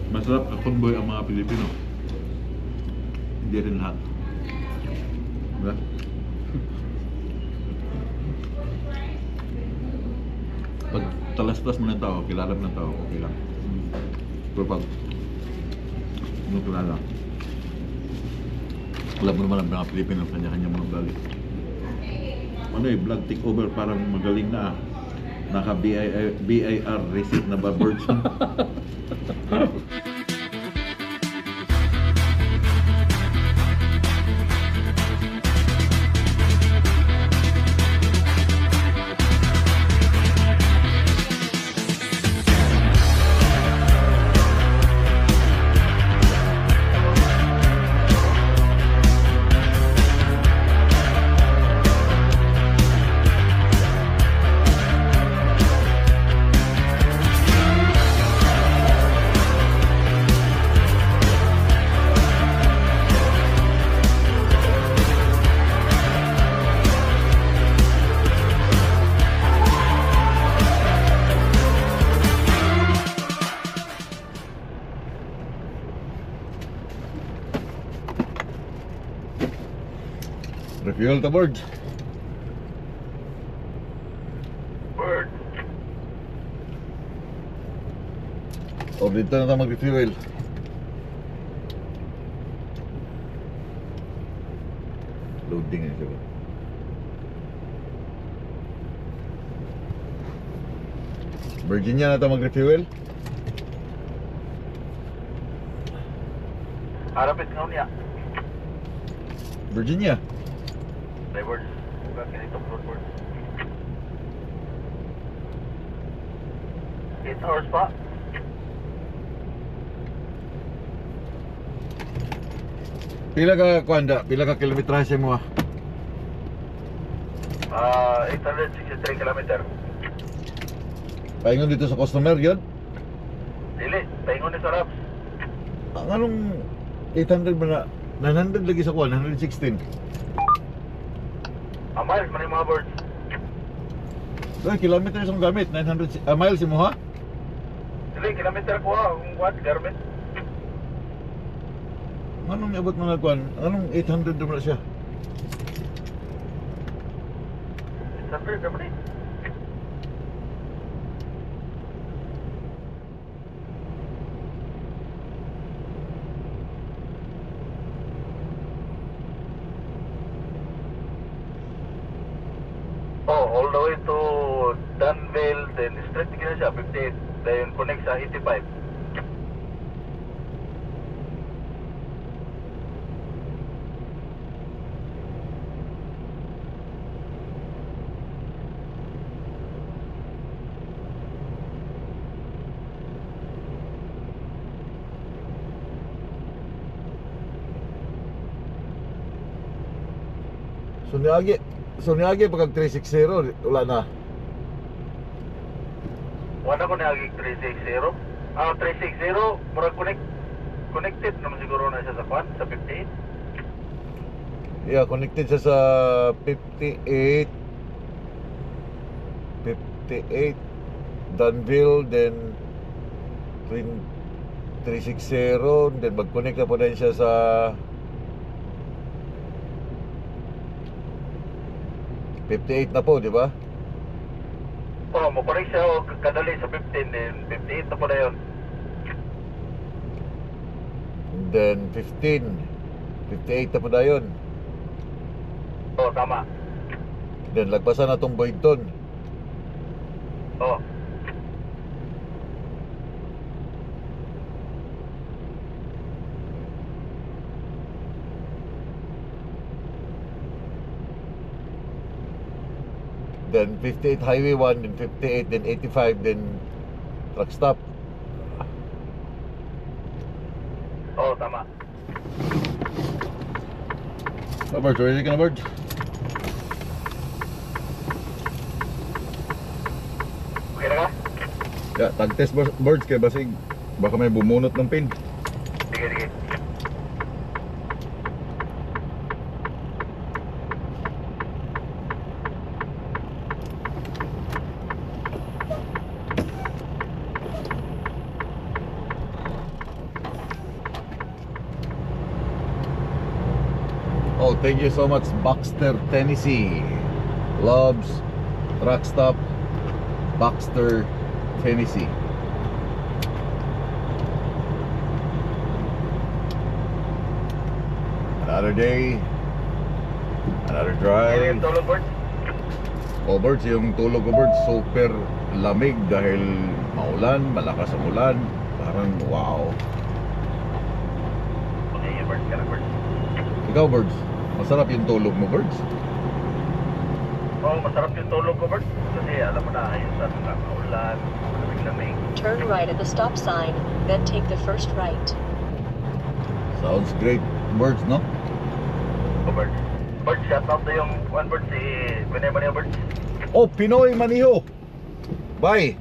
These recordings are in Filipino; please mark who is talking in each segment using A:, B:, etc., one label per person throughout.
A: Masarap kakonboy ang mga Pilipino. Hindi rin lahat. Diba? Pag talas-talas mo ng tao, kilala mo ng tao, okay lang. Pero pag hindi kilala, alam mo naman ang mga Pilipino, kanya-kanya mga ugali. Ano eh, vlog takeover, parang magaling na. Naka BIR receipt na ba, Birds? Refuel to board.
B: Bird.
A: O dito na tayo mag-refuel. Loading na siya. Virginia na tayo mag-refuel.
B: Harapit nga niya.
A: Virginia.
B: Drivers. Buka kinitong floorboard. 8 hours pa.
A: Pila ka kuanda? Pila ka kilometrahe mo ah?
B: 863 kilometer.
A: Paingon dito sa customer yun?
B: Dili, paingon ni sa Raps.
A: Ang anong 800 ba na? 900 lagi sa kuwan, 116.
B: Miles man yung mga birds.
A: Ay, kilometers ang gamit, 900 miles mo ha?
B: Dili, kilometer ko kung what, garment.
A: Anong iabot mo na kuwan? Anong 800 naman na siya?
B: 600 naman eh. All the way to Danville, then straight na siya, 58. Then connect sa 85.
A: So niagi pagka 360 wala na.
B: Wala ko nagig 360. 360, murag connected naman siguro na siya sa kwan, sa 58.
A: Yeah, connected siya sa 58 Danville, then 360, then mag-connect na po din siya sa ₱58 na po, di ba?
B: Makunik siya o kadali sa 15, then 58 na po na yun.
A: And then 15, 58 na po na yun.
B: Tama.
A: Then lagpasan na itong Boydton. Then 58 Highway 1, then 58, then 85, then truck stop.
B: Tama.
A: Birds, ready ka na, Birds?
B: Okay na ka?
A: Yeah, tag-test Birds kaya basig baka may bumunot ng pin.
B: Sige.
A: Wow, thank you so much, Baxter, Tennessee. Loves Truck Stop, Baxter, Tennessee. Another day, another
B: Ano
A: drive.
B: yung tulog, Bert?
A: Oh, birds, yung tulog ko, birds, super lamig dahil maulan, malakas ang ulan. Parang wow.
B: Okay, Bert, ka na, Bert.
A: Ikaw, birds, masarap yung tulog mo, birds.
B: Oo, masarap yung tulog ko, Bert. Kasi alam mo na, ayun sa ulan, lamig-lamig.
C: Turn right at the stop sign, then take the first right.
A: Sounds great, birds, no?
B: Oh, Bert. Bert, shout out na yung one, Bert, si Pinoy Maniho, Bert.
A: Oh, Pinoy Maniho. Bye.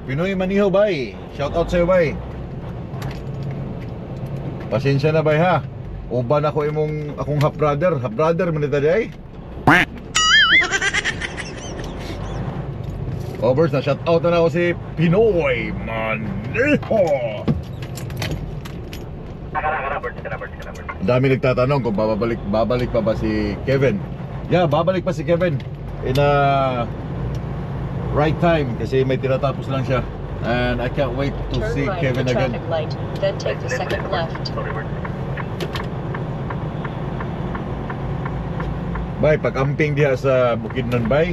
A: Pinoy Maniho, bye. Shout out sa'yo, bye. Pasensya na, bye, ha. Uban ako akong half brother. Half brother man ita day. Overs na shout out na ako si Pinoy Maniho.
B: Kana, Bert.
A: Dami nagtatanong kung babalik pa ba si Kevin. Yeah, babalik pa si Kevin in a right time kasi may tinatapos lang siya. And I can't wait to
C: Turn
A: see
C: right at
A: Kevin
C: the
A: again.
C: traffic light, then take the second left.
B: Sorry, Bert.
A: Bay, pag-amping diha sa Bukidnon, bay.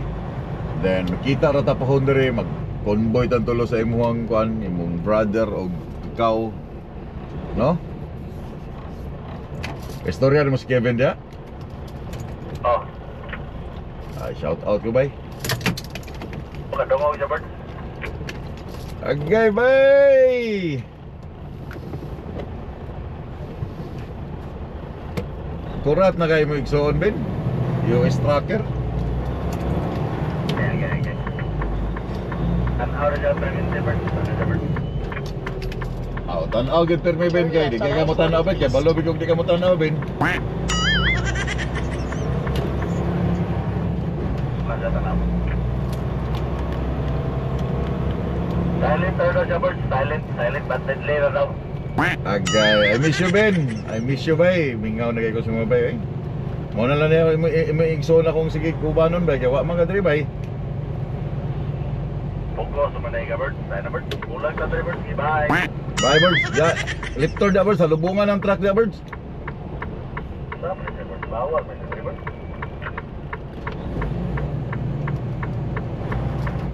A: Then makita ra ta pahon diri, mag-convoy tan tulo sa imong kuan, imong brother o ikaw, no? Istorya mo si Kevin diha?
B: Oh,
A: Ay, shout out ko, bay.
B: pakadungaw siya, Bert.
A: Agay, bay. Kurat na kayo mo igsoon, Ben. US tracker.
B: Okay. Tanaw na siya, Premente, Bert. Tanaw siya, Bert.
A: Aw, tanaw gid permi, Ben, kay di kay ka mo tanaw, Ben, kay balo bigog di ka mo tanaw, Ben.
B: Nasa tanaw. Silent na siya, Bert. Silent but deadly na daw.
A: Agay, I miss you, Ben. I miss you, bay. Mingaw na kay ko sa mga bay, eh. Mo na lang niya, igsoon akong sige kubanon, bay. Kaya wa man ka diri, bay.
B: Pungko, sumanay ka, Bert. Tayo na, Bert. Kulang ka, Bert. Bye.
A: Bye, birds. Lifter da, birds. Sa lubungan ng truck da, birds.
B: Sama na siya, Bert. Bawal, may sabi, Bert.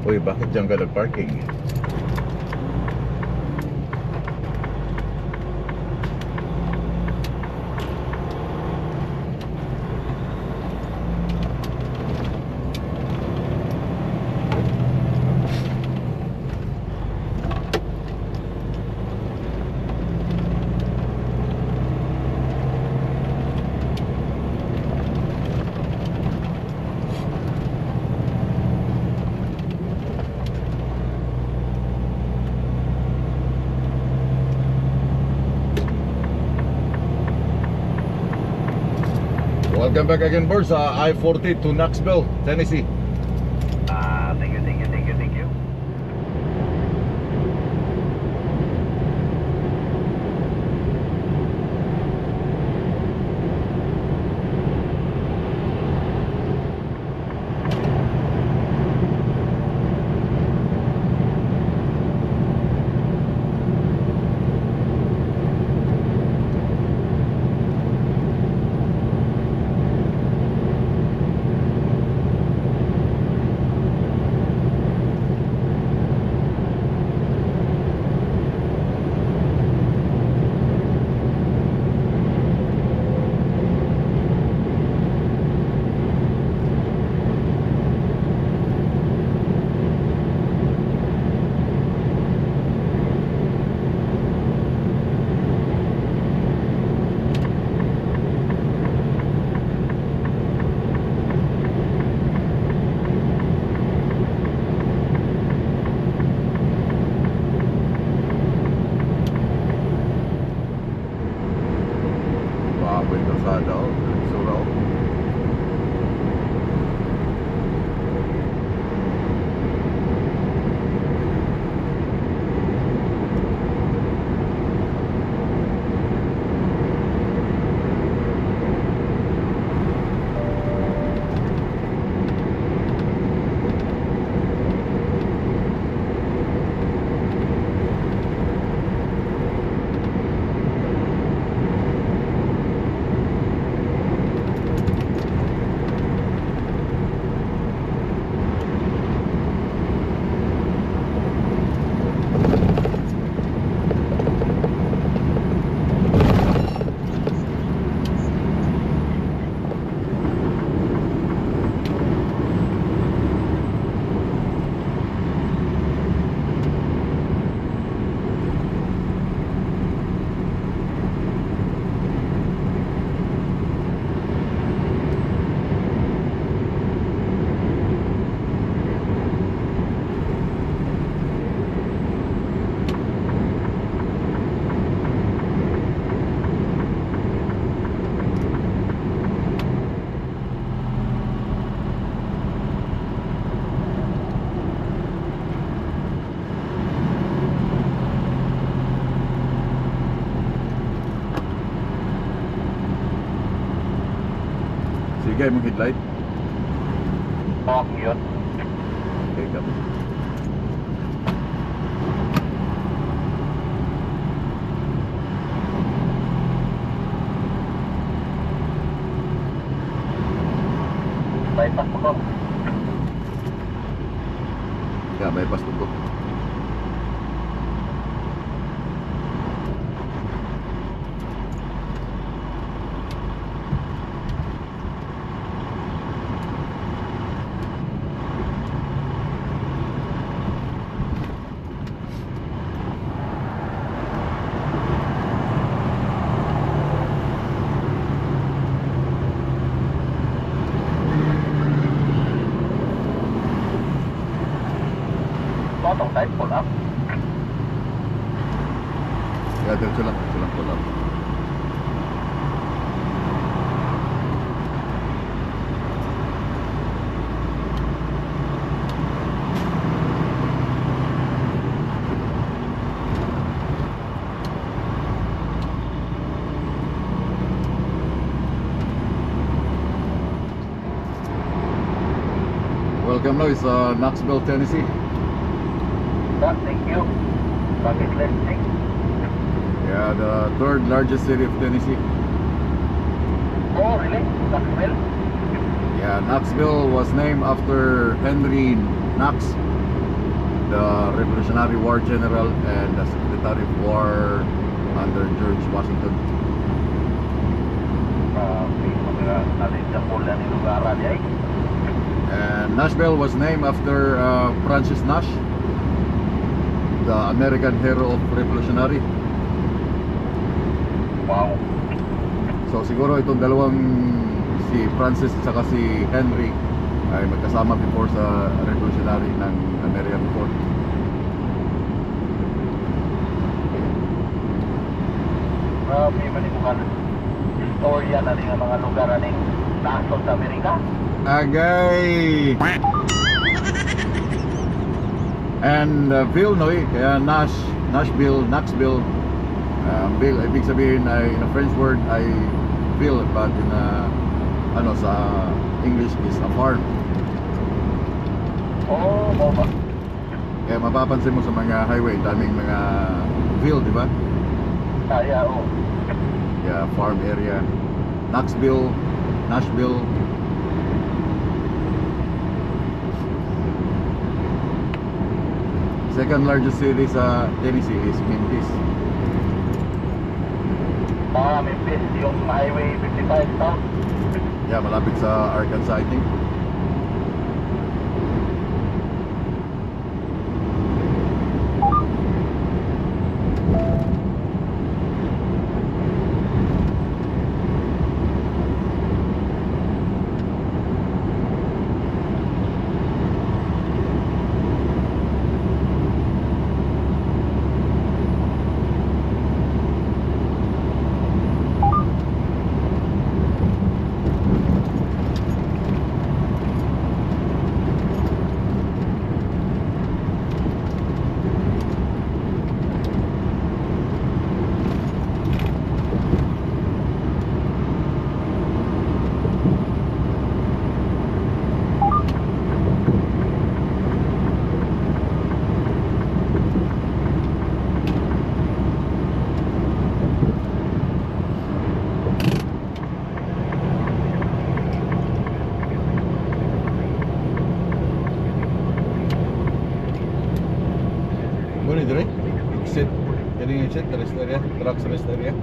A: Uy, bakit dyan ka nag-parking? Welcome back again, birds. I-40 to Knoxville, Tennessee.
B: Thank you.
A: Bigay mong headlight.
B: Okay yun.
A: Okay, kami.
B: Bypass mo ko.
A: Yeah, bypass mo ko.
B: Totong side pull up.
A: Yeah, diretso lang pull up. Welcome now is Knoxville, Tennessee.
B: Thank you. Bucket list thing.
A: Yeah, the third largest city of Tennessee.
B: Oh, really? Knoxville?
A: Yeah, Knoxville was named after Henry Knox, the Revolutionary War general and the Secretary of War under George Washington. And Nashville was named after Francis Nash, the American hero of Revolutionary.
B: Wow.
A: So siguro itong dalawang si Francis at saka si Henry ay magkasama before sa Revolutionary ng America before.
B: May manimukan istorya na rin ang mga lugar na rin nasod sa Amerika.
A: Agay! And Vilnoy, kaya Nashville, Knoxville. Bill, ibig sabihin ay in a French word ay Ville, but in sa English is a farm.
B: Oh, ba?
A: Kaya mapapansin mo sa mga highway, daming mga Ville, di ba?
B: Kaya, oh.
A: Yeah, farm area. Knoxville, Nashville. Second largest city sa Tennessee is Memphis.
B: Memphis, yung Highway 55 South.
A: Yeah, malapit sa Arkansas, I think. Muna dire, exit. Kani exit sa rest area, truck sa rest area.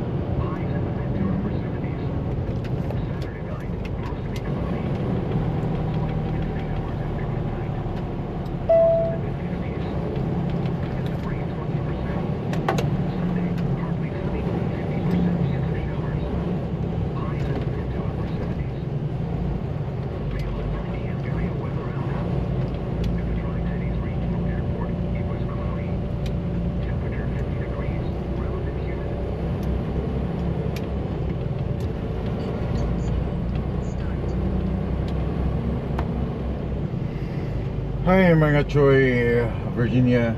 A: Hi mga Choy, Virginia.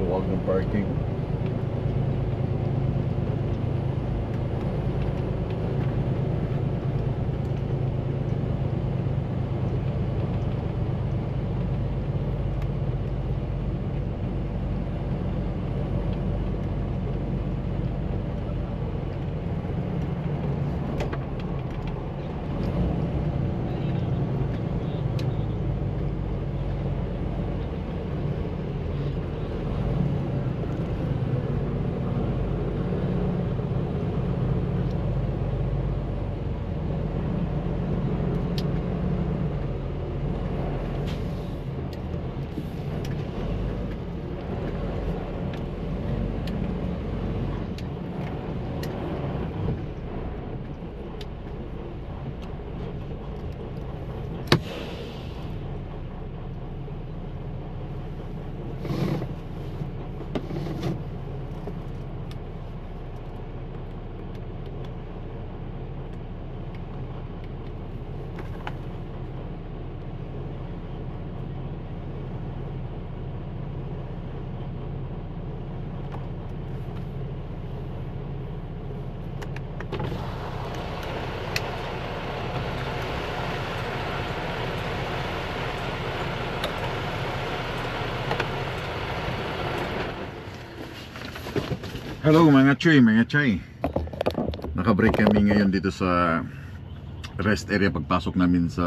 A: Luwag ng parking. Hello mga choy, mga chay. Nakabreak kami ngayon dito sa rest area pagpasok namin sa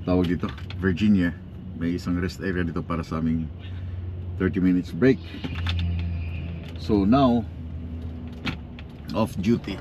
A: tawag dito, Virginia. May isang rest area dito para sa aming 30 minutes break. So now, off duty.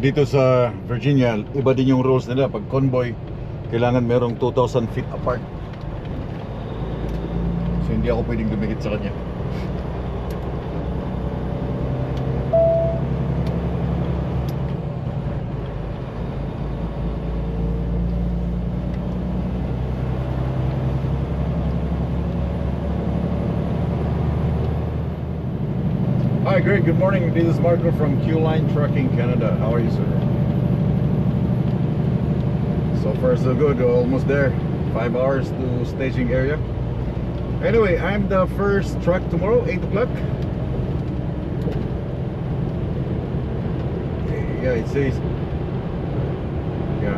A: Dito sa Virginia, iba din yung rules nila. Pag convoy, kailangan merong 2,000 feet apart. So hindi ako pwedeng dumikit sa kanya. Hi Greg, good morning. This is Marco from Q-Line Trucking Canada. How are you, sir? So far so good, almost there. 5 hours to staging area. Anyway, I'm the first truck tomorrow, 8 o'clock. Yeah, it says. Yeah.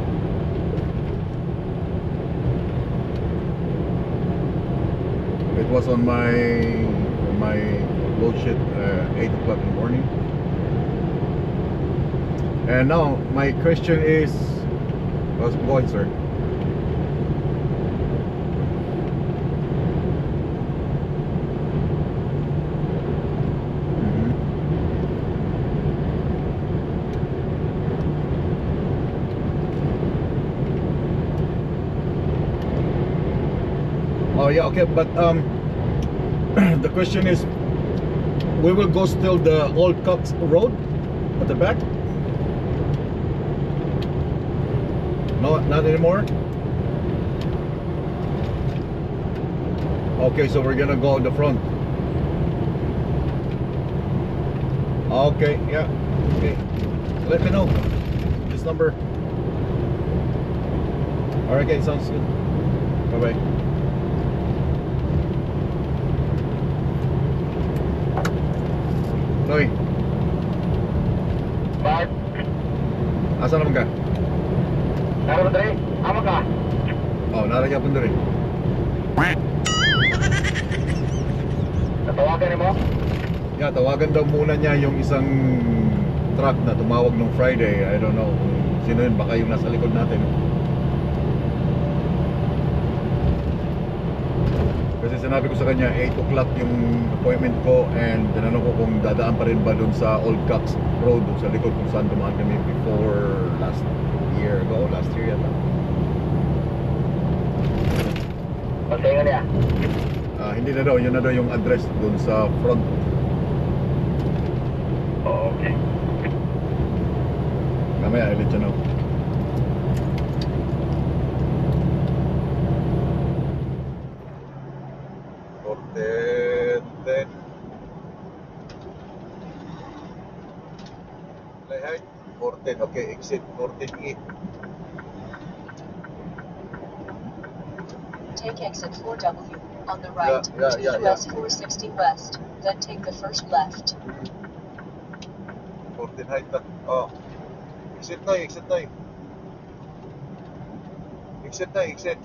A: It was on my load sheet 8 o'clock in the morning. And now my question is, how's it going, sir? Oh yeah, okay, but the question is, we will go still the old Cox Road at the back? No, not anymore? Okay, so we're gonna go in the front. Okay, yeah. Okay. Let me know. This number. Alright, okay, sounds good. Bye-bye. Noy,
B: Bart,
A: asa naman ka?
B: naroon dali, ama ka.
A: Oh, naragya pun diri.
B: Natawagan mo?
A: Yeah, tawagan daw muna niya yung isang truck na tumawag nung Friday. I don't know kung sino yun, baka yung nasa likod natin. Kasi sinabi ko sa kanya 8 o'clock yung appointment ko, and tinanong ko kung dadaan pa rin ba dun sa Old Cox Road, dun sa likod kung saan dumaan kami before last year yata.
B: Pagsaingan niya.
A: Hindi na daw, yun na daw yung address dun sa front.
B: Oh, okay.
A: Mamaya, I'll let you know. Okay, exit 14E.
C: Take exit 4W on the right to US 460 West, then take the first left.
A: 14 height na. Oh. Exit na, exit na. Exit na, exit.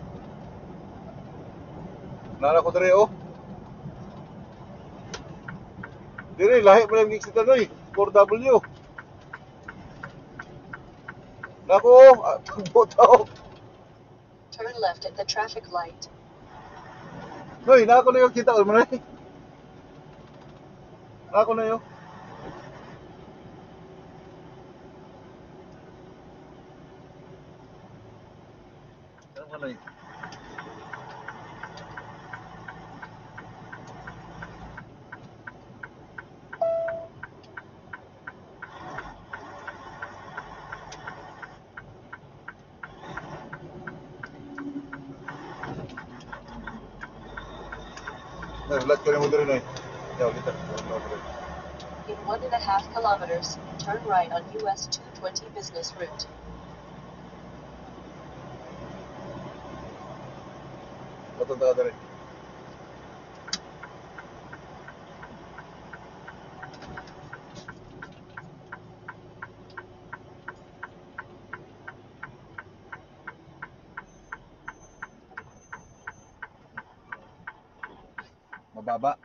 A: Nara ko dere, oh. Dire, lahi mo lang exit na, 4W. Nako, butaw.
C: Turn left at the traffic light.
A: Noy, nako na yung kita mo na. Nako na yung. Ano ka na yun? Lahat ko na mo dito na eh.
C: In 1.5 kilometers, turn right on US 220 business route.
A: Patunta ka dali. Mababa.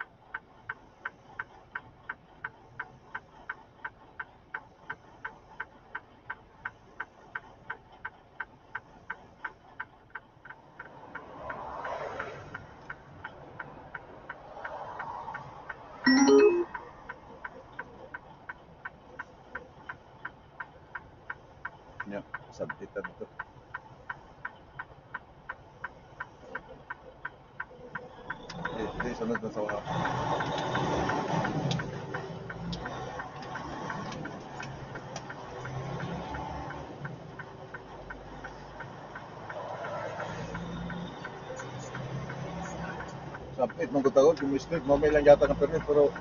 A: Ya, sabtitan ito. Hindi, sunod na sa mga. Sabit, mong kutagod, kung street, mamay lang yata ng permit, pero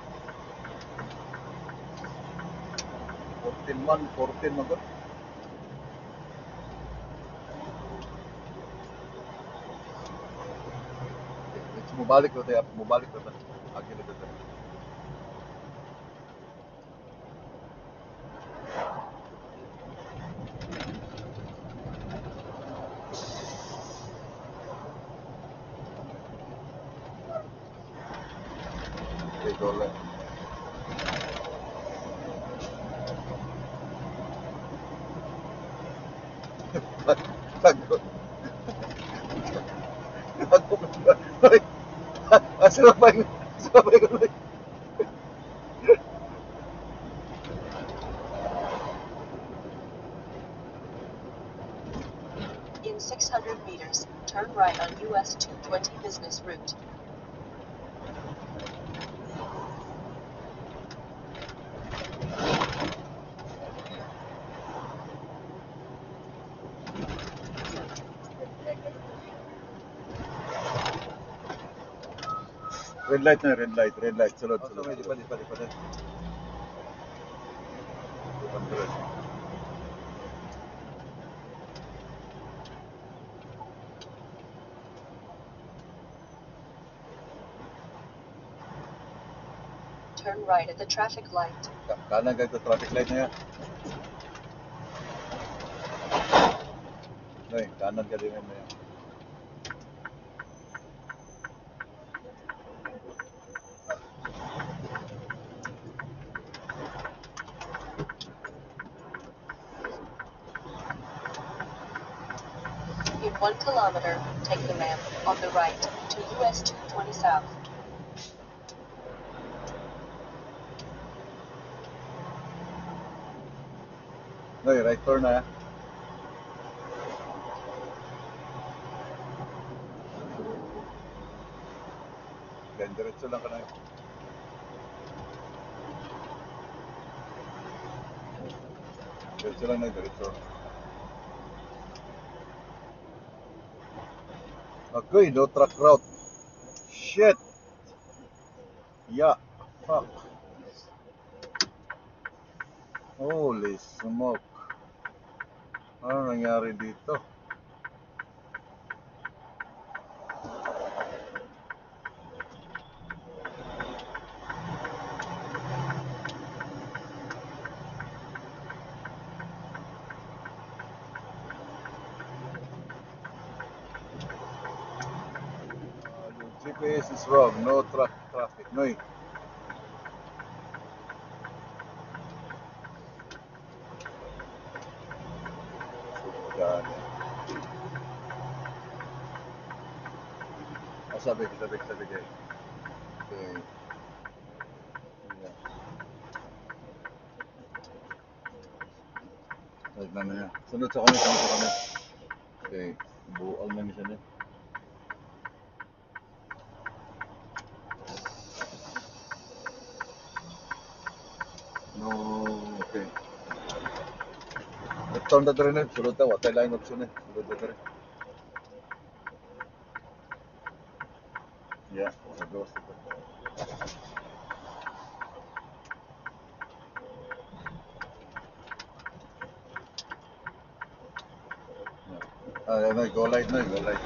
A: 14 man, 14 man ko. Mubalik ko tayo, mubalik ko tayo. Agi na tayo. Okay, go lang. Tagot. Asapay ko lang.
C: In 600 meters, turn right on US 220 business route.
A: Red light na, red light. Sulod. Di pa.
C: Turn right at the traffic light.
A: Kanan ka ito, traffic light na yan. Ay, kanan ka din na yan.
C: In 1 kilometer, take the ramp on the right to US 220 South.
A: Ay, right turn na. Ganyan, diretso lang ka na. Diretso lang na, diretso. Okay, no truck route. Shit! Yeah, fuck. Holy smoke. Ano nangyari dito? Your GPS is wrong. No traffic. No. God. Sabi kayo. Okay. Yeah. Right na niya. Sunod sa kami. Okay. Buang na niya siya. No, okay. Turn na rin. Sunod na. Watay line option. Sunod na rin. Yeah. Nagawas ito. Go light na. Go light.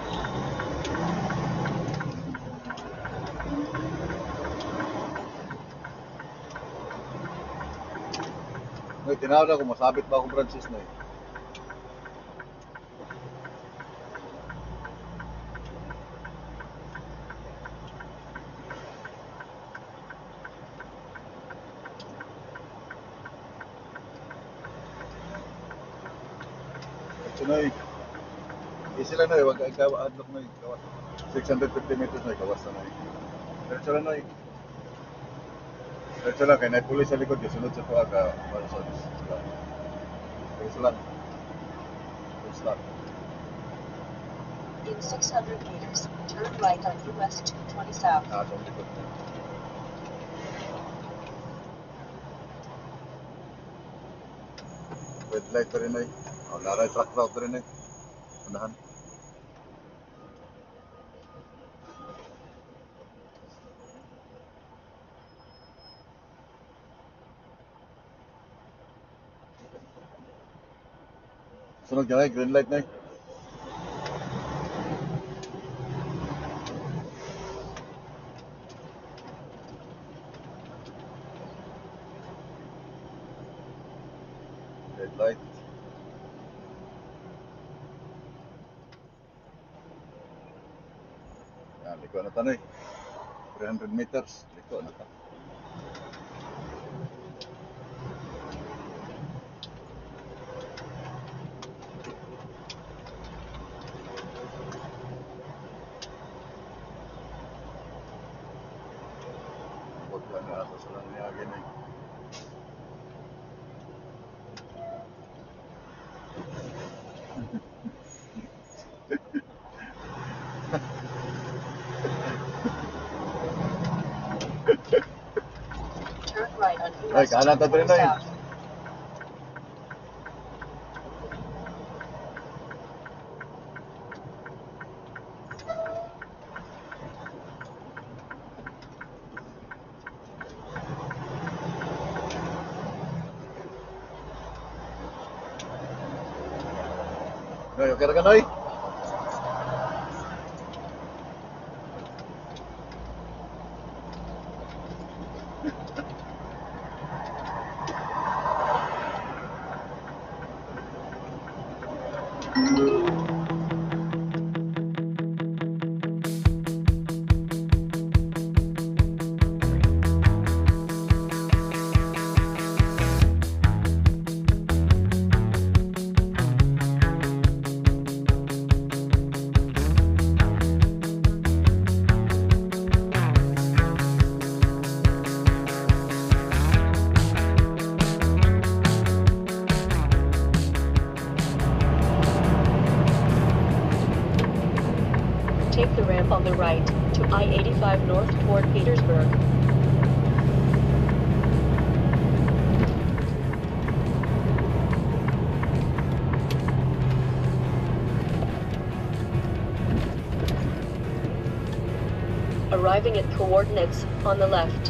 A: May tinawag ako, masabit ba akong Francis na eh. Noy, easy lang Noy, wag ikaw adlock Noy, kawas. 650 meters Noy, kawas na Noy. Diretso lang Noy. Diretso lang, kaya naipulis sa likod, sunod sa tuwa ka, Marisons. Diretso lang. Full stop.
C: In 600 meters, turn right on US 220 South.
A: Sa likod. Red light pa rin Noy. Oh, laray truck route pa rin Noy. Unahan. Sunod ka Noy, green light Noy. Red light. Yan, liko na Noy. 300 meters, liko na ta. Huwag lang na ito sa lang niyagin Noy.
C: Turn right on
A: Ay,
C: US
A: kanan ta
C: 220
A: Noy.
C: South.
A: Noy, okay na ka Noy?
D: Take the ramp on the right to I-85 north toward Petersburg. Arriving at coordinates on the left.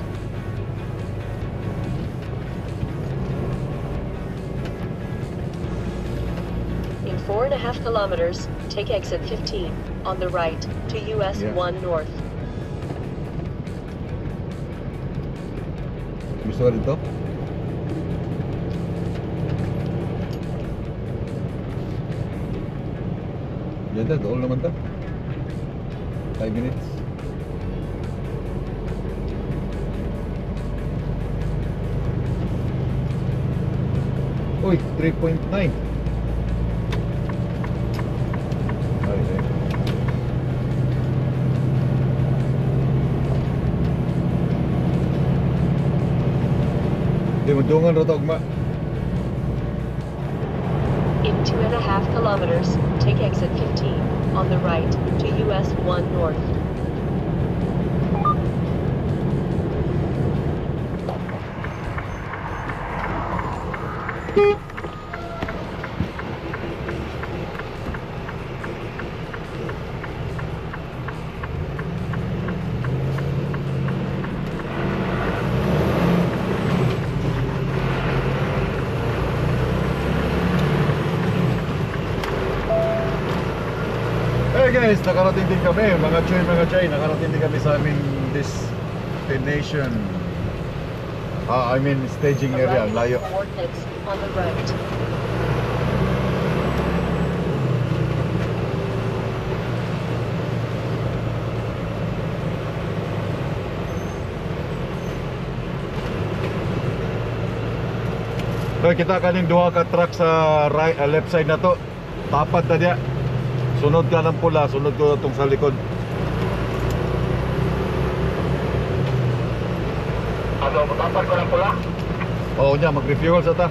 D: In 4.5 kilometers, take exit 15 on the right to US
A: Yeah.
D: 1 north.
A: Gusto ka dito? Ganda, doon naman to. 5 minutes. Uy, 3.9. Ay, eh. Di mo dungan ro tagma.
D: In 2.5 kilometers, take exit 15 on the right to US 1 north.
A: Hey guys, nakarating din kami, mga chay, nakarating din kami sa aming destination. I mean staging area, ang layo.
D: Arriving coordinates on the right.
A: So kita kaning duha ka truck sa right, left side na to. Tapat na diya. Sunod ka ng pula, sunod ko itong sa likod.
B: Ano, matapad ko ng pula?
A: Oo niya, mag-refuel sa ta.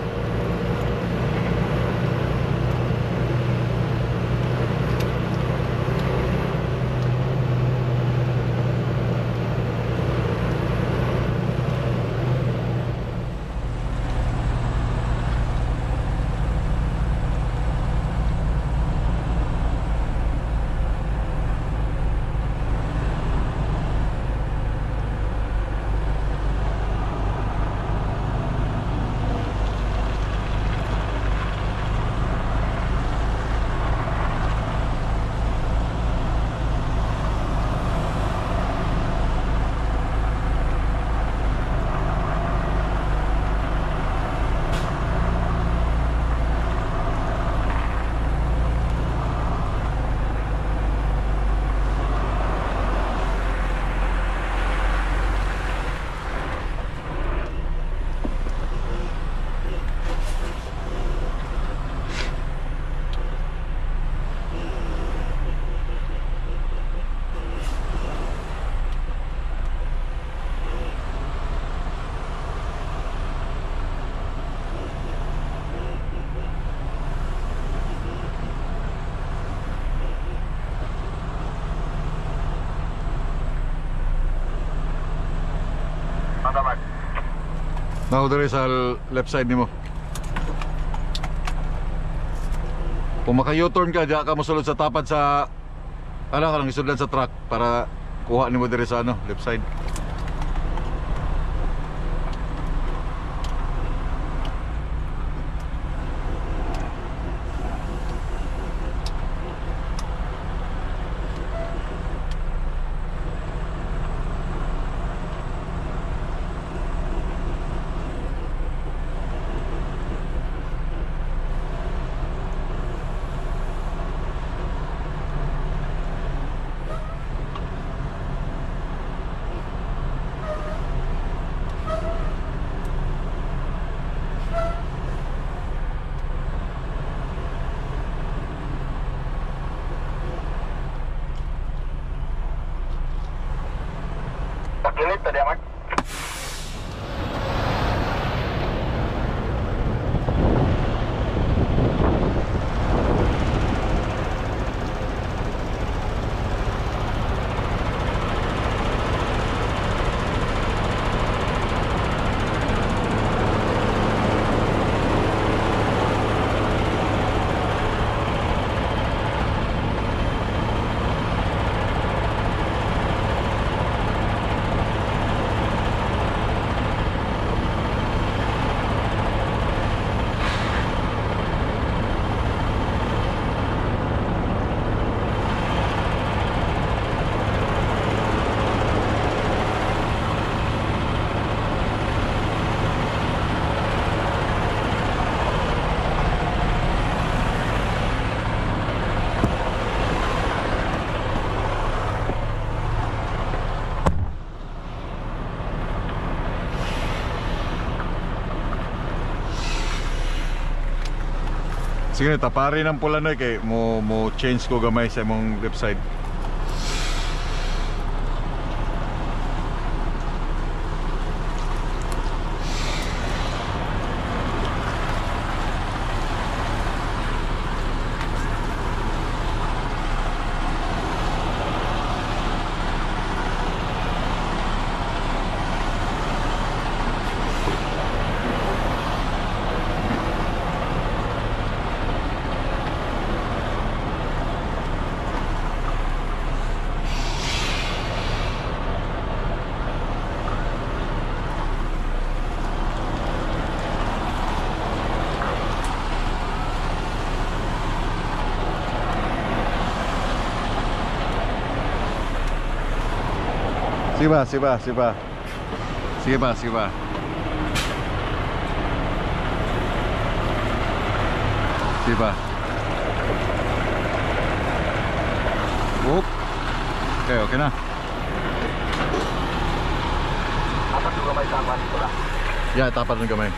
A: Now there is sa left side nimo. Kung maka-U-turn ka, diya ka mosulod sa tapat sa ano ka lang isudlan sa truck para kuha nimo dire sa ano, left side.
B: Pagkilit tadi amat.
A: Sige, tapari ng pula na kay mo change ko gamay sa imong left side. Sige ba, sige ba, sige ba. Sige ba, sige ba. Diba? Whoop. Okay, okay na.
B: Dapat juga may tama dito lang.
A: Yeah, tapat ng kamay.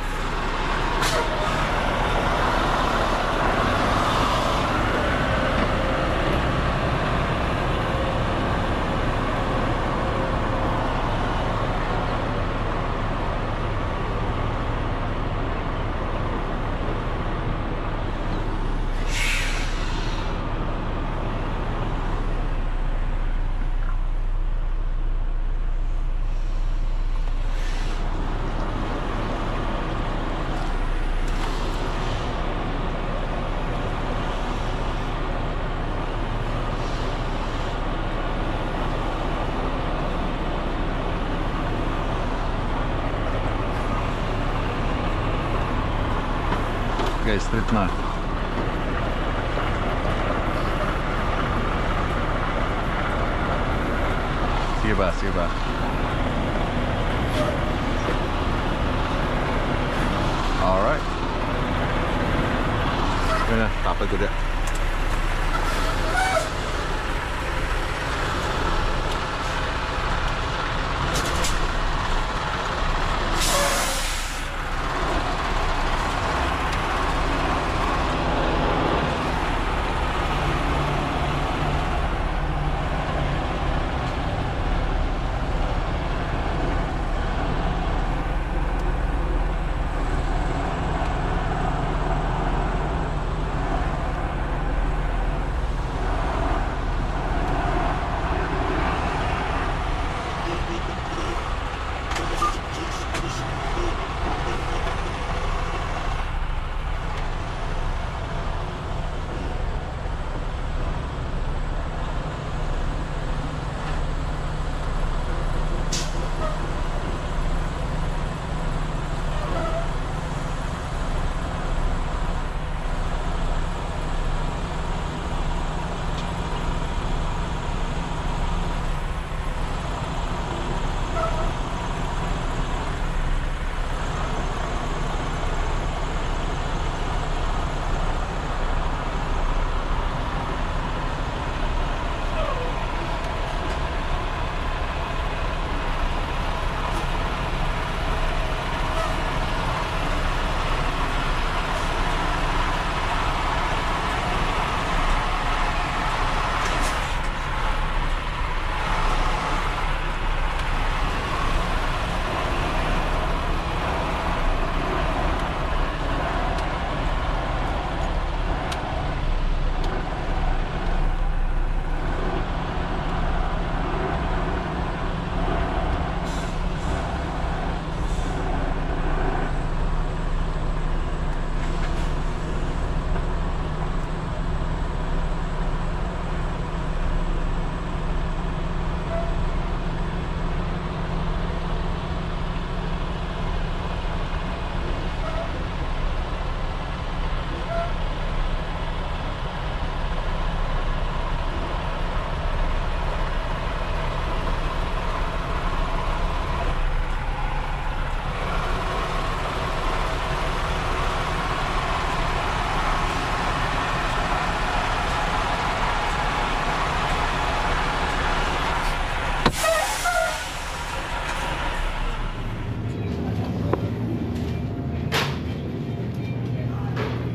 A: Okay, straight na. Sige ba, sige ba. Alright. Yun na, tapat ko dyan.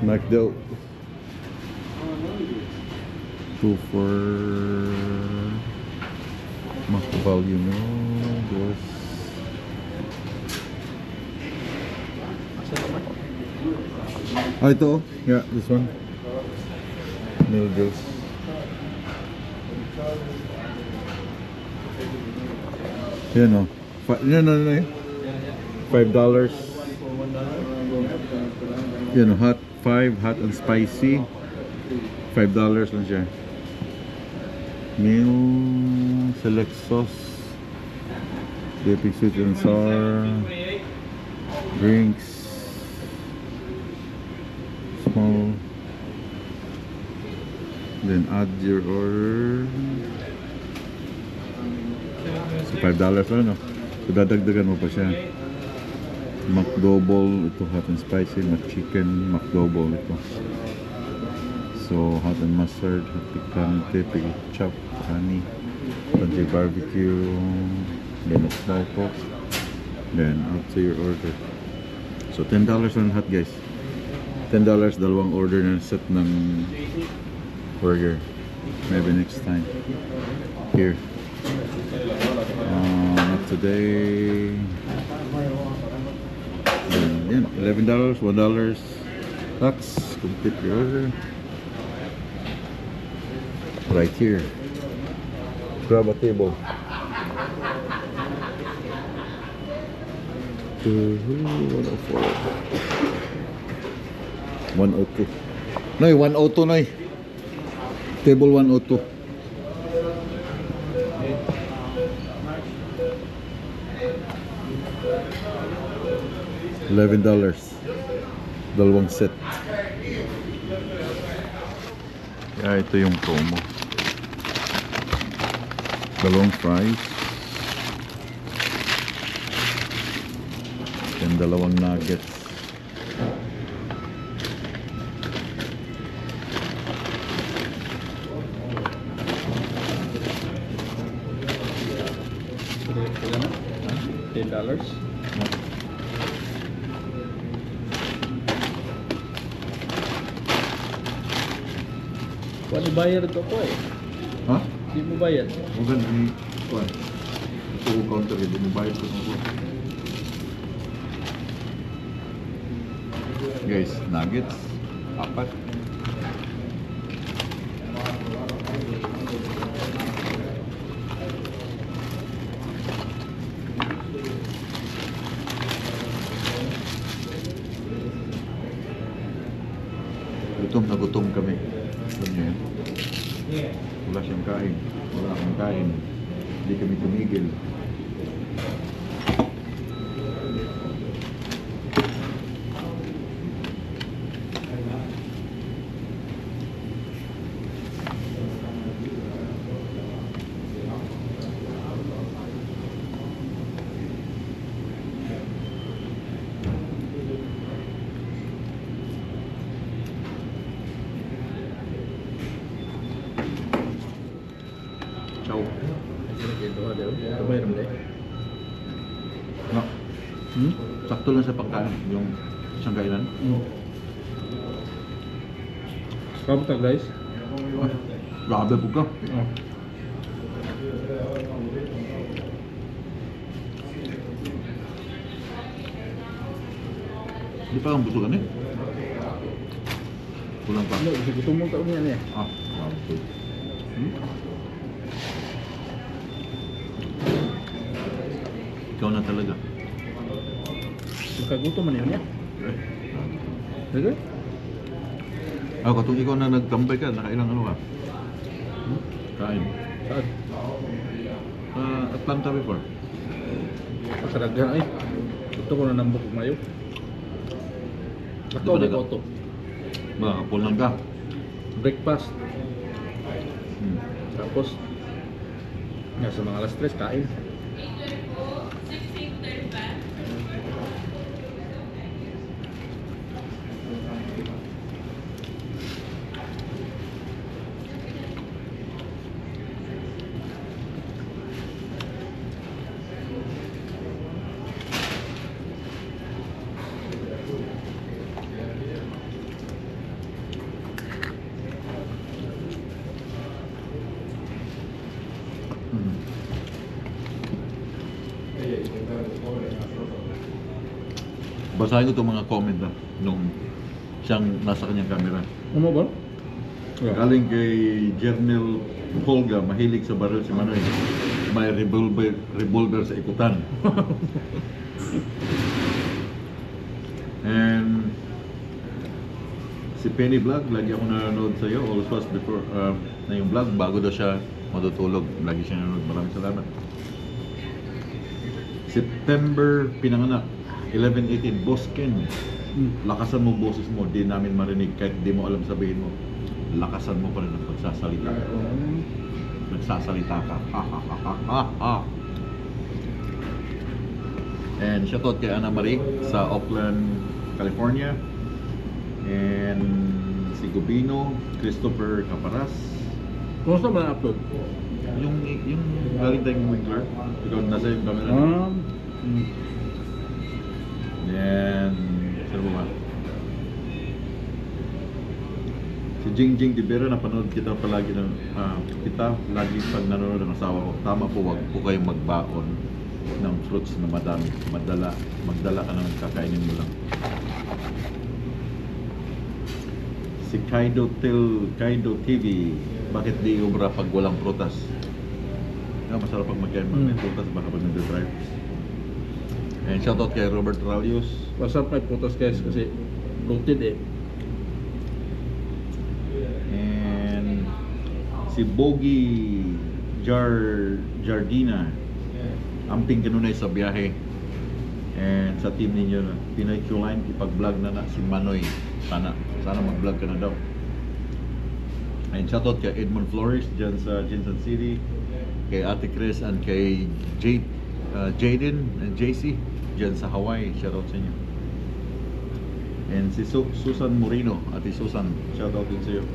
A: McDo 2 for Mac volume noodles. Ah, ito. Yeah, this one. Noodles. Yan o. No. $5. Yan o, hot 5, hot and spicy. $5 lang siya. Meal, select sauce, dipping sweet and sour, drinks, small, then add your order. So $5 lang, no? So dadagdagan mo pa siya. McDouble, ito hot and spicy, McChicken, McDouble ito. So hot and mustard, picante, chop, honey, country barbecue, then a small pork, then up to your order. So $10 on hot guys. $10 dalawang order na set ng burger. Maybe next time. Here. Not today. Yan, $11, $1 tax, complete your order. Right here. Grab a table. 104. 102. Noy, 102 Noy. Table 102. $11. Dalawang set. Kaya ito yung promo. Dalawang fries. And dalawang nuggets.
E: $10. Wala bayar ito po eh.
A: Ha?
E: Hindi mo bayad.
A: Huwag ni kuan. Ito ko counter hindi mo bayad ko nung guys, nuggets 4. Gutom na gutom kami. Alam niyo yun? Wala siyang kain. Wala akong kain. Hindi kami tumigil. Ciao.
E: Bayar mo
A: No. Sakto lang sa pagkain yung isang kainan.
E: Kamusta guys?
A: Grabe po ka.
E: Oh.
A: Hindi pa ang busugan eh. Kulang pa.
E: Ano, gusto mo ka umiyan eh.
A: Grabe. Ikaw na talaga.
E: Makagutom man yun ya. Sige?
A: Katong ikaw na nagtambay ka, nakailang ano ka? Kain.
E: Saan?
A: Atlanta before.
E: Pasaragyan ay. Gusto ko na nambok mayo. Ako
A: Di ba
E: di ko to.
A: Kulang ka.
E: Breakfast. Tapos sa mga alas 3 kain.
A: Basahin ko itong mga comment na nung siyang nasa kanyang camera.
E: Ano ba?
A: Galing kay Jernel Holga, mahilig sa baril si Manoy. May revolver sa ikutan. And si Penny Vlog, lagi ako nanonood sa iyo. Also before na yung vlog, bago daw siya matutulog. Lagi siya nanonood. Maraming salamat. September pinanganak. 11-18, Boss Ken, lakasan mo boses mo, di namin marinig kahit di mo alam sabihin mo. Lakasan mo pa rin ang pagsasalita. Nagsasalita ka. Ha ha ha ha ha ha. And shoutout kay Ana Marie sa Oakland, California. And si Gubino, Christopher Caparas.
E: Kumusta ba na-upload?
A: Yung galing tayong Winkler, ikaw nasa yung camera. Then, sino ba? Si Jingjing Dibera, napanood kita palagi ng kita lagi pag nanonood ng asawa ko. Tama po, wag po kayong magbaon ng fruits na madami. Magdala ka ng kakainin mo lang. Si Kaido TV, bakit di ubra pag walang prutas? Masarap pag magkain may prutas baka pag nag-drive. And shoutout kay Robert Ralios.
E: Masarap may putas guys kasi bloated eh.
A: And si Bogie Jardina, amping kanunay sa biyahe. And sa team ninyo na Pinoy Q-Line, ipag-vlog na si Manoy. Sana mag-vlog ka na daw. And shoutout kay Edmond Flores dyan sa Jinsan City, kay Ate Chris and kay Jaden and JC dyan sa Hawaii. Shoutout sa inyo. And si Susan Moreno, Ate Susan, shoutout din sa iyo.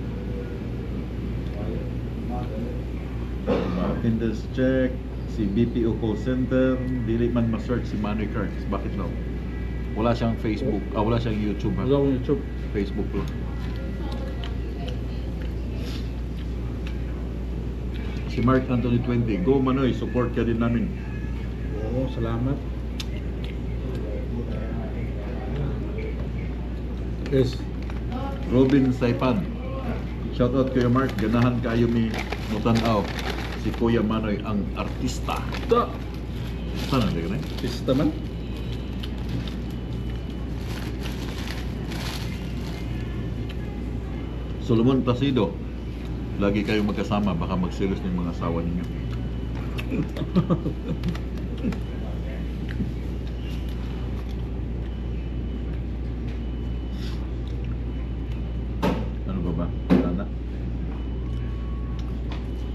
A: Finders check, si BPO call center, dili man ma-search si Manoy Curtis. Bakit daw? Wala siyang Facebook, wala siyang YouTube ha?
E: Wala akong YouTube.
A: Facebook lang. Si Mark Anthony 20, go Manoy, support ka din namin.
E: Oo, salamat. Yes.
A: Robin Saipan, shoutout kayo Mark, ganahan kayo mi mutanaw. Si Kuya Manoy ang artista.
E: Ito.
A: Sana na ganun?
E: Pista man.
A: Solomon Placido, lagi kayong magkasama, baka magsilos ng mga asawa ninyo. Ano ba? Wala na.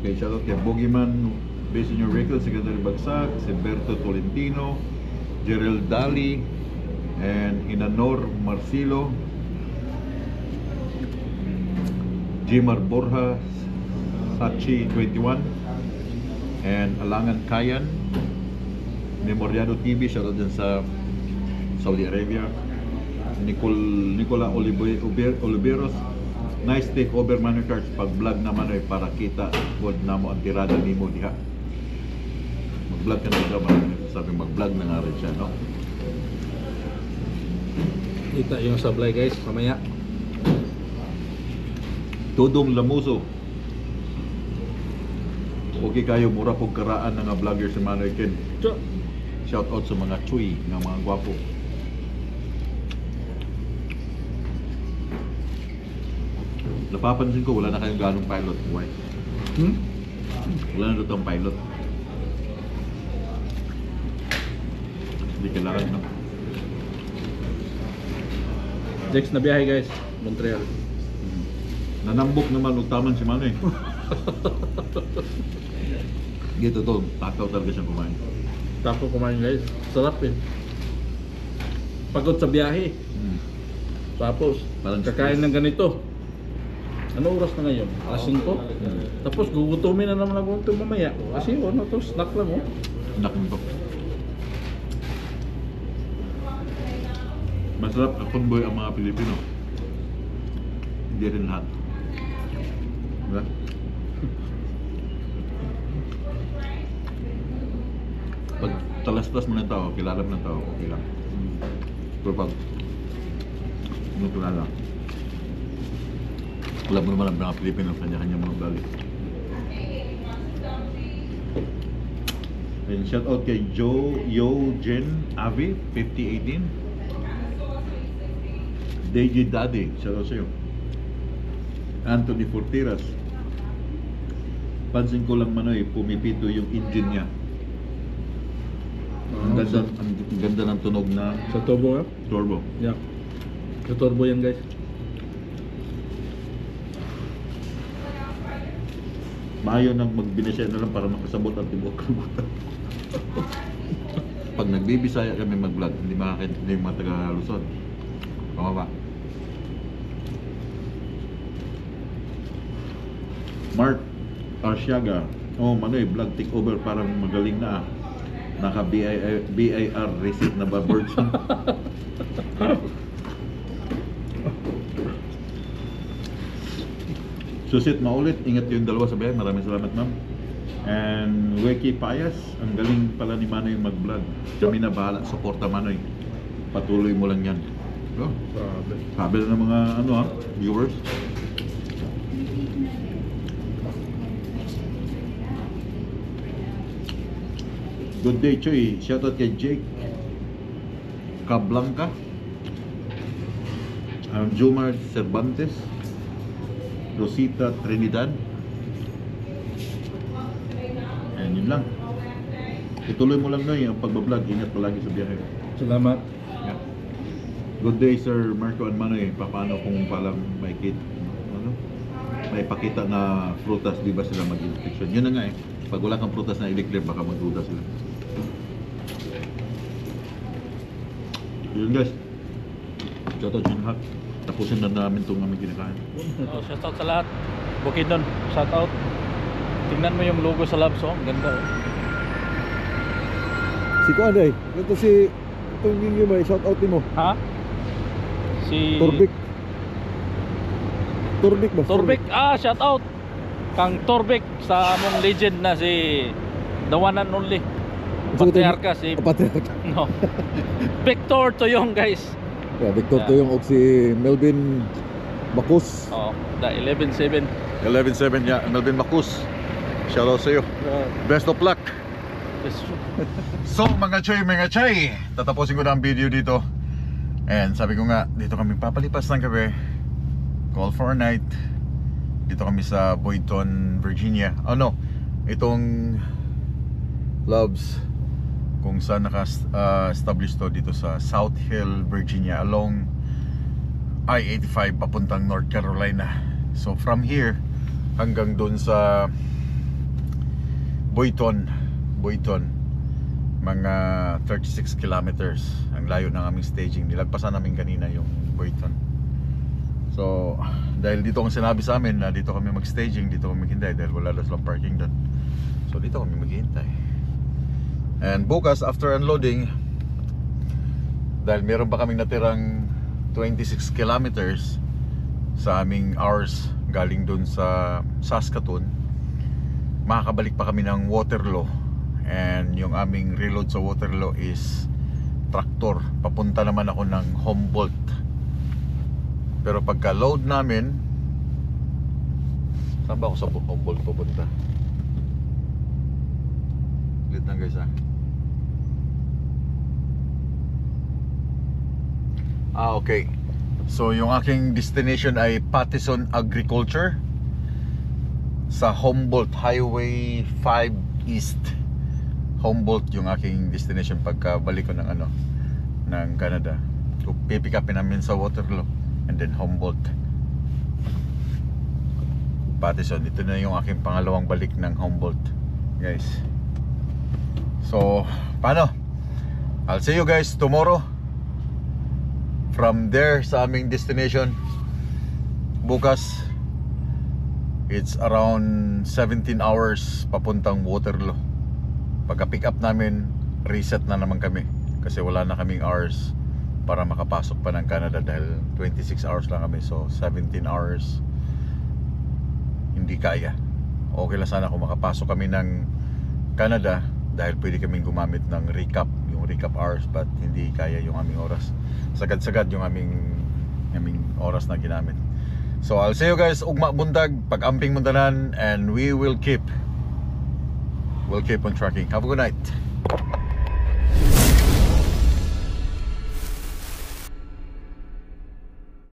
A: Okay, shoutout kay Boogeyman, based on your record, Secretary Bagsak, si Berto Tolentino, Gerald Dali, and Inanor Marcilo, Jimar Borja, Sachi 21, and Alangan Kayan, Memoriado TV, shoutout din sa Saudi Arabia, Nicola Oliveros, nice takeover Manoy Cards, pag vlog naman ay para kita kod na mo ang tirada ni mo diha. Mag-vlog ka na daw, sabi mag-vlog na nga rin siya, no?
E: Kita yung sablay guys, mamaya.
A: Tudong Lamuso, okay kayo, mura pong karaan ng mga vlogger si Manoy Ken.
E: Ito.
A: Shout out sa mga chuy, ng mga gwapo. Napapansin ko, wala na kayong ganong pilot. Why? Wala na doon pilot. Hindi kailangan, no?
E: Next na biyahe guys, Montreal.
A: Nanambok naman ugtaman si Manoy. Dito to, takaw talaga siyang kumain.
E: Tapo kumain guys, sarap eh. Pagod sa biyahe. Tapos,
A: Parang
E: kakain
A: stress.
E: ng ganito. Ano oras na ngayon? Alas 5? Tapos gugutumin na naman ako ito mamaya. Kasi ano to, snack lang oh.
A: Nakin to. Masarap kapon boy ang mga Pilipino. Hindi rin lahat. Diba? Pag talas-talas mo ng tao, kilala mo ng tao, okay lang. Pero pag hindi mo kilala, alam mo naman ang mga Pilipino, kanya-kanya mga ugali. And shout out kay Yo Jen Avi 5018, Deji Daddy, shout out sa'yo. Anthony Fortiras, pansin ko lang Manoy, pumipito yung engine niya. Ang ganda ng tunog na
E: Sa turbo ah?
A: turbo.
E: Yeah. Sa turbo yan guys.
A: Maayo nang magbinisya na lang para makasabot ang tibok. Pag nagbibisaya kami mag-vlog, hindi makakaintindi yung mga taga Luzon. Pamaba. Mark Arsiaga. Oh, manoy, vlog takeover parang magaling na. Naka BIR receipt na ba birds? Susit maulit, ingat yung dalawa sa bayan. Maraming salamat, ma'am. And Weki Payas, ang galing pala ni Manoy mag-vlog. Kami na bahala, suporta Manoy. Patuloy mo lang yan. Oh, sabi na ng mga viewers. Good day, Choy. Shoutout kay Jake Cablanca, Jomar Cervantes, Rosita Trinidad. And yun lang. Ituloy mo lang Noy ang pagbablog. Ingat palagi sa biyahe.
E: Salamat.
A: Yeah. Good day, Sir Marco and Manoy. Paano kung palang may pakita na prutas, di ba sila mag-inspection? Yun na nga eh. Pag wala kang prutas na i-declare, baka magduda sila. Yun guys. Shoutout yun lahat. Tapusin na namin itong aming kinakain.
E: Shoutout sa lahat. Bukidnon, shoutout. Tingnan mo yung logo sa Love Song, ganda oh.
A: Si Kuanday, ito si itong ninyo may shoutout mo.
E: Ha? Si
A: Torbik ba?
E: Torbik, shoutout. Kang Torbik sa among legend na si the one and only Patriarka si
A: Patriarka.
E: No. Victor Toyong guys.
A: Yeah, Victor
E: Yeah.
A: Toyong o si Melvin Bacus.
E: Oh, the 11-7.
A: 11-7 ya, Melvin Bacus. Shoutout sa iyo. Best of luck. So mga choy, tatapusin ko na ang video dito. And sabi ko nga, dito kami papalipas ng gabi. Call for a night. Dito kami sa Boynton, Virginia. Itong Loves, kung saan naka-establish to dito sa South Hill, Virginia, along I-85 papuntang North Carolina. So from here hanggang dun sa Boynton, mga 36 kilometers ang layo ng aming staging. Nilagpasan namin kanina yung Boynton. So dahil dito ang sinabi sa amin na dito kami mag-staging, dito kami maghintay dahil wala na silang parking doon. So dito kami maghintay. And bukas after unloading, dahil meron pa kaming natirang 26 kilometers sa aming hours galing doon sa Saskatoon, makakabalik pa kami ng Waterloo. And yung aming reload sa Waterloo is tractor. Papunta naman ako ng Humboldt. Pero pagka load namin, saan ba ako sa Humboldt pupunta? Ulit lang guys okay. So yung aking destination ay Pattison Agriculture sa Humboldt Highway 5 East. Humboldt yung aking destination pagka balik ko ng ng Canada. So pipick upin namin sa Waterloo and then Humboldt, Pattison. Ito na yung aking pangalawang balik ng Humboldt guys. So paano? I'll see you guys tomorrow from there sa aming destination. Bukas it's around 17 hours papuntang Waterloo. Pagka pick up namin, reset na naman kami kasi wala na kaming hours para makapasok pa ng Canada dahil 26 hours lang kami. So 17 hours hindi kaya. Okay lang sana kung makapasok kami ng Canada dahil pwede kaming gumamit ng recap, yung recap hours, but hindi kaya yung aming oras. Sagad-sagad yung aming oras na ginamit. So I'll see you guys ugma bundag pag amping mundanan, and we'll keep on tracking. Have a good night.